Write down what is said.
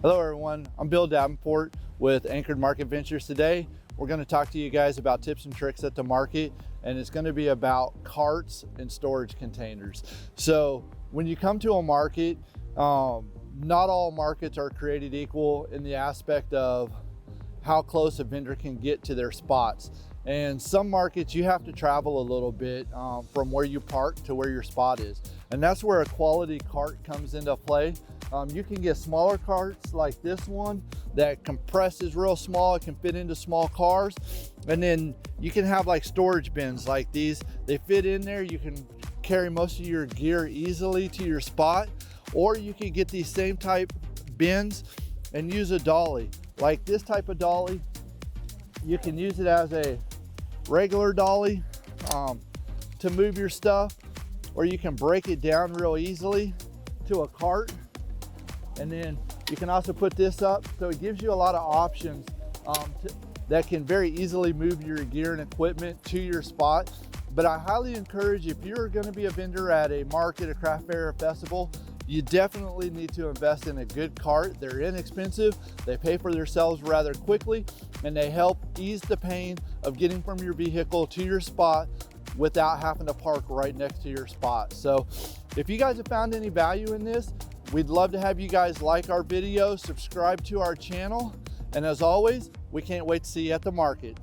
Hello everyone, I'm Bill Davenport with Anchored Market Ventures. Today we're going to talk to you guys about tips and tricks at the market, and it's going to be about carts and storage containers. So when you come to a market, not all markets are created equal in the aspect of how close a vendor can get to their spots. And some markets you have to travel a little bit from where you park to where your spot is. And that's where a quality cart comes into play. You can get smaller carts like this one that compresses real small. It can fit into small cars. And then you can have like storage bins like these. They fit in there. You can carry most of your gear easily to your spot. Or you can get these same type bins and use a dolly. Like this type of dolly, you can use it as a regular dolly to move your stuff, or you can break it down real easily to a cart. And then you can also put this up, so it gives you a lot of options that can very easily move your gear and equipment to your spot. But I highly encourage, if you're going to be a vendor at a market, a craft fair, a festival, you definitely need to invest in a good cart. They're inexpensive, they pay for themselves rather quickly, and they help ease the pain of getting from your vehicle to your spot without having to park right next to your spot. So if you guys have found any value in this, we'd love to have you guys like our video, subscribe to our channel, and as always, we can't wait to see you at the market.